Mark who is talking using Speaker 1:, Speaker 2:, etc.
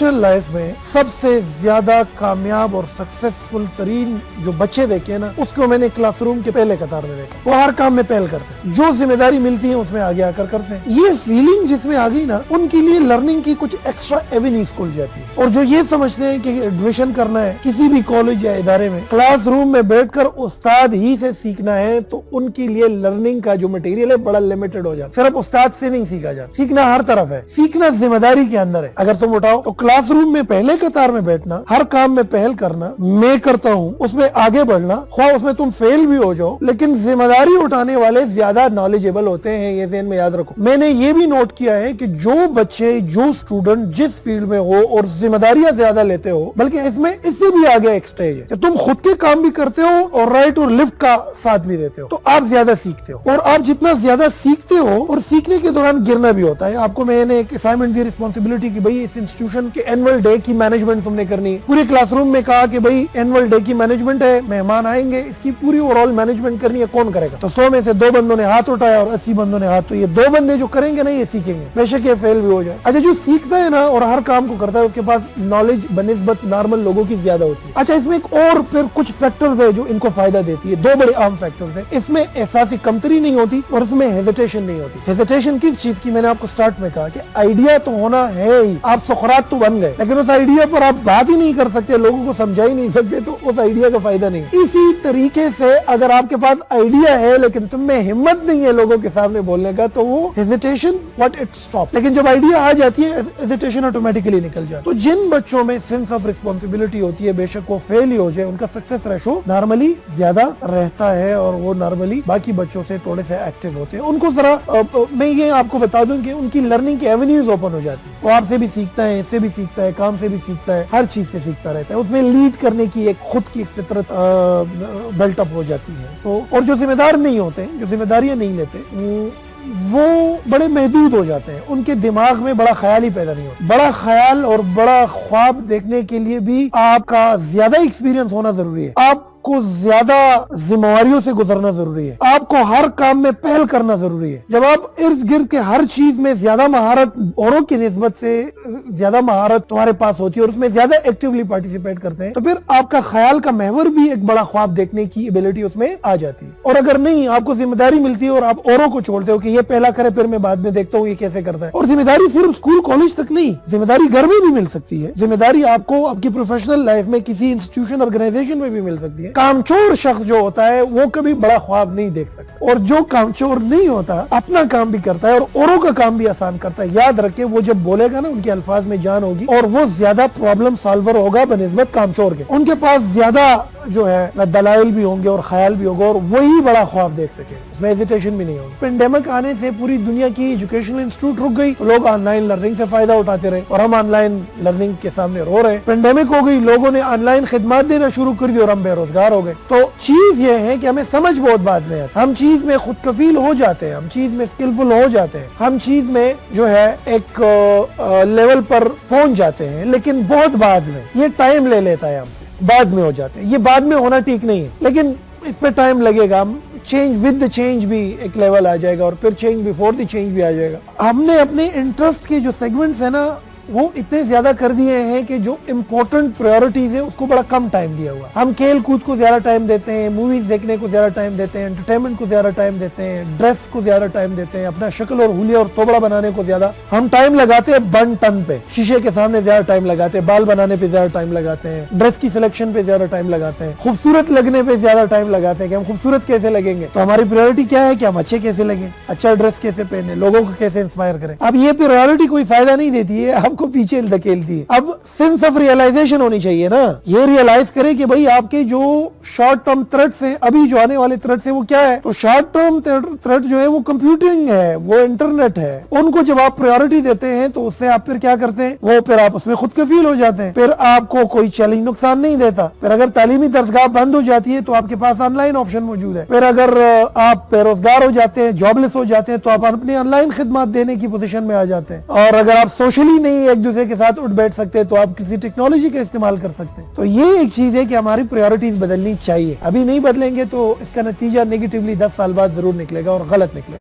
Speaker 1: Life میں سب سے زیادہ کامیاب اور سکسیسفل ترین جو بچے دیکھے نا، اس کو میں نے کلاس روم کے پہلے قطار میں دیکھا. وہ ہر کام میں پہل کرتے ہیں، جو ذمہ داری ملتی ہے اس میں آگے آ کر کرتے ہیں. یہ فیلنگ جس میں آ گئی نا، ان کے لیے لرننگ کی کچھ ایکسٹرا ایونیوز کھل جاتی ہے. اور جو یہ سمجھتے ہیں کہ ایڈمیشن کرنا ہے کسی بھی کالج یا ادارے میں، کلاس روم میں بیٹھ کر استاد ہی سے سیکھنا ہے، تو ان کے لیے لرننگ کا جو مٹیریل ہے بڑا لمیٹڈ ہو جاتا ہے. صرف استاد سے نہیں سیکھا جاتا، سیکھنا ہر طرف ہے، سیکھنا ذمہ داری کے اندر ہے. اگر تم اٹھاؤ تو کلاس روم میں پہلے قطار میں بیٹھنا، ہر کام میں پہل کرنا، میں کرتا ہوں اس میں آگے بڑھنا، خواہ اس میں تم فیل بھی ہو جاؤ، لیکن ذمہ داری اٹھانے والے زیادہ نالجیبل ہوتے ہیں. یہ ذہن میں یاد رکھو. میں نے یہ بھی نوٹ کیا ہے کہ جو بچے، جو اسٹوڈنٹ جس فیلڈ میں ہو اور ذمہ داریاں زیادہ لیتے ہو، بلکہ اس میں اس سے بھی آگے ایک سٹیج ہے کہ تم خود کے کام بھی کرتے ہو اور رائٹ اور لیفٹ کا ساتھ بھی دیتے ہو، تو آپ زیادہ سیکھتے ہو. اور آپ جتنا زیادہ سیکھتے ہو اور سیکھنے کے دوران گرنا بھی ہوتا ہے. آپ کو میں نے ایک اسائنمنٹ دی رسپانسبلٹی کہ بھائی اس انسٹیٹیوشن کے اینول ڈے کی مینجمنٹ تم نے کرنی ہے. پورے کلاس روم میں کہا کہ بھائی اینول ڈے کی مینجمنٹ ہے، مہمان آئیں گے، اس کی پوری اوور آل مینجمنٹ کرنی ہے، کون کرے گا؟ تو 100 میں سے 2 بندوں نے ہاتھ اٹھایا اور 80 بندوں نے ہاتھ. تو یہ 2 بندے جو کریں گے نا، یہ سیکھیں گے، بے شک یہ فیل بھی ہو جائے. اچھا، جو سیکھتا ہے نا اور ہر کام کو کرتا ہے، اس کے پاس نالج بنسبت نارمل لوگوں کی زیادہ ہوتی ہے. اچھا، اس میں ایک اور پھر کچھ فیکٹرز ہے جو ان کو فائدہ دیتی ہے. 2 بڑے عام فیکٹرز ہیں. اس میں احساسی کمتری نہیں ہوتی اور اس میں ہیزیٹیشن نہیں ہوتی. ہیزیٹیشن کس چیز کی؟ میں نے آپ کو سٹارٹ میں کہا کہ آئیڈیا تو ہونا ہے ہی. آپ سقراط تو بن گئے، لیکن اس آئیڈیا پر آپ بات ہی نہیں کر سکتے، لوگوں کو سمجھا ہی نہیں سکتے، تو اس آئیڈیا کا فائدہ نہیں. اسی طریقے سے اگر آپ کے پاس آئیڈیا ہے لیکن تم میں ہمت نہیں ہے لوگوں کے سامنے بولنے کا، تو وہ ہیزیٹیشن واٹ اٹ سٹاپ. لیکن جب آئیڈیا آ جاتی ہے، ہیزیٹیشن آٹومیٹکلی نکل جاتی ہے. تو جن بچوں میں سینس آف رسپانسبلٹی ہوتی ہے، بے شک وہ فیل ہی ہو جائے، ان کا سکسیس ریشو نارملی زیادہ رہتا ہے اور وہ نارملی باقی بچوں سے تھوڑے سے ایکٹیو ہوتے ہیں. ان کو ذرا میں یہ آپ کو بتا دوں کہ ان کی لرننگ کی ایونیوز اوپن ہو جاتی ہے. وہ آپ سے بھی سیکھتا ہے، اس سے بھی سیکھتا ہے، کام سے بھی سیکھتا ہے، ہر چیز سے سیکھتا رہتا ہے. اس میں لیڈ کرنے کی ایک خود کی ایک فطرت بلٹ اپ ہو جاتی ہے. تو اور جو ذمہ دار نہیں ہوتے، جو ذمہ داریاں نہیں لیتے، وہ بڑے محدود ہو جاتے ہیں. ان کے دماغ میں بڑا خیال ہی پیدا نہیں ہوتا. بڑا خیال اور بڑا خواب دیکھنے کے لیے بھی آپ کا زیادہ ایکسپیرینس ہونا ضروری ہے. آپ کو زیادہ ذمہ داریوں سے گزرنا ضروری ہے. آپ کو ہر کام میں پہل کرنا ضروری ہے. جب آپ ارد گرد کے ہر چیز میں زیادہ مہارت، اوروں کی نسبت سے زیادہ مہارت تمہارے پاس ہوتی ہے اور اس میں زیادہ ایکٹیولی پارٹیسپیٹ کرتے ہیں، تو پھر آپ کا خیال کا محور بھی ایک بڑا خواب دیکھنے کی ایبلٹی اس میں آ جاتی ہے. اور اگر نہیں، آپ کو ذمہ داری ملتی ہے اور آپ اوروں کو چھوڑتے ہو کہ یہ پہلا کرے پھر میں بعد میں دیکھتا ہوں یہ کیسے کرتا ہے. اور ذمہ داری صرف اسکول کالج تک نہیں، ذمہ داری گھر میں بھی مل سکتی ہے. ذمہ داری آپ کو آپ کی پروفیشنل لائف میں کسی انسٹیٹیوشن، آرگنائزیشن میں بھی مل سکتی ہے. کامچور شخص جو ہوتا ہے وہ کبھی بڑا خواب نہیں دیکھ سکتا، اور جو کامچور نہیں ہوتا اپنا کام بھی کرتا ہے اور اوروں کا کام بھی آسان کرتا ہے. یاد رکھے، وہ جب بولے گا نا، ان کے الفاظ میں جان ہوگی اور وہ زیادہ پرابلم سالور ہوگا بنسبت کامچور کے. ان کے پاس زیادہ جو ہے دلائل بھی ہوں گے اور خیال بھی ہوگا اور وہی بڑا خواب دیکھ سکے. اس میں ہیزیٹیشن بھی نہیں ہوگی. پینڈیمک آنے سے پوری دنیا کی ایجوکیشنل انسٹیٹیوٹ رک گئی، لوگ آن لائن لرننگ سے فائدہ اٹھاتے رہے اور ہم آن لائن لرننگ کے سامنے رو رہے. پینڈیمک ہو گئی، لوگوں نے آن لائن خدمات دینا شروع کر دی اور ہم بے روزگار ہو گئے. تو چیز یہ ہے کہ ہمیں سمجھ بہت بعد میں آتی ہے. ہم چیز میں خود کفیل ہو جاتے ہیں، ہم چیز میں اسکلفل ہو جاتے ہیں، ہم چیز میں جو ہے ایک لیول پر پہنچ جاتے ہیں، لیکن بہت بعد میں. یہ ٹائم لے لیتا ہے، ہم سے بعد میں ہو جاتے ہیں. یہ بعد میں ہونا ٹھیک نہیں ہے، لیکن اس پہ ٹائم لگے گا. چینج ود دا چینج بھی ایک لیول آ جائے گا اور پھر چینج بیفور دی چینج بھی آ جائے گا. ہم نے اپنے انٹرسٹ کے جو سیگمنٹس ہیں نا، وہ اتنے زیادہ کر دیے ہیں کہ جو امپورٹنٹ پرائیورٹیز ہیں اس کو بڑا کم ٹائم دیا ہوا. ہم کھیل کود کو زیادہ ٹائم دیتے ہیں، موویز دیکھنے کو زیادہ ٹائم دیتے ہیں، انٹرٹینمنٹ کو زیادہ ٹائم دیتے ہیں، ڈریس کو زیادہ ٹائم دیتے ہیں، اپنا شکل اور حلیہ اور توبڑا بنانے کو زیادہ ہم ٹائم لگاتے ہیں. بن ٹن پہ، شیشے کے سامنے زیادہ ٹائم لگاتے ہیں، بال بنانے پہ زیادہ ٹائم لگاتے ہیں، ڈریس کی سلیکشن پہ زیادہ ٹائم لگاتے ہیں، خوبصورت لگنے پہ زیادہ ٹائم لگاتے ہیں کہ ہم خوبصورت کیسے لگیں گے. تو ہماری پرائیورٹی کیا ہے کہ ہم اچھے کیسے لگیں، اچھا ڈریس کیسے پہنے، لوگوں کو کیسے انسپائر کریں. اب یہ پرائیورٹی کوئی فائدہ نہیں دیتی ہے، آپ کو پیچھے دھکیل. اب سینس آف ریئلائزیشن ہونی چاہیے نا. یہ ریئلائز کرے کہ بھئی آپ کے جو شارٹ ٹرم تھریٹس ہیں، ابھی جو آنے والے تھریٹس ہیں، وہ کیا ہے. تو شارٹ ٹرم تھریٹ جو ہے وہ کمپیوٹنگ ہے، وہ انٹرنیٹ ہے. ان کو جب آپ پرائیورٹی دیتے ہیں تو اس سے آپ پھر کیا کرتے ہیں، وہ پھر آپ اس میں خود کفیل ہو جاتے ہیں. پھر آپ کو کوئی چیلنج نقصان نہیں دیتا. پھر اگر تعلیمی درسگاہ بند ہو جاتی ہے تو آپ کے پاس آن لائن آپشن موجود ہے. پھر اگر آپ بے روزگار ہو جاتے ہیں، جاب لیس ہو جاتے ہیں، تو آپ اپنے آن لائن خدمات دینے کی پوزیشن میں آ جاتے ہیں. اور اگر آپ سوشلی نہیں ایک دوسرے کے ساتھ بیٹھ سکتے تو آپ کسی ٹیکنالوجی کا استعمال کر سکتے ہیں. تو یہ ایک چیز ہے کہ ہماری پرائیورٹیز بدلنی چاہیے. ابھی نہیں بدلیں گے تو اس کا نتیجہ نیگیٹیولی 10 سال بعد ضرور نکلے گا اور غلط نکلے گا.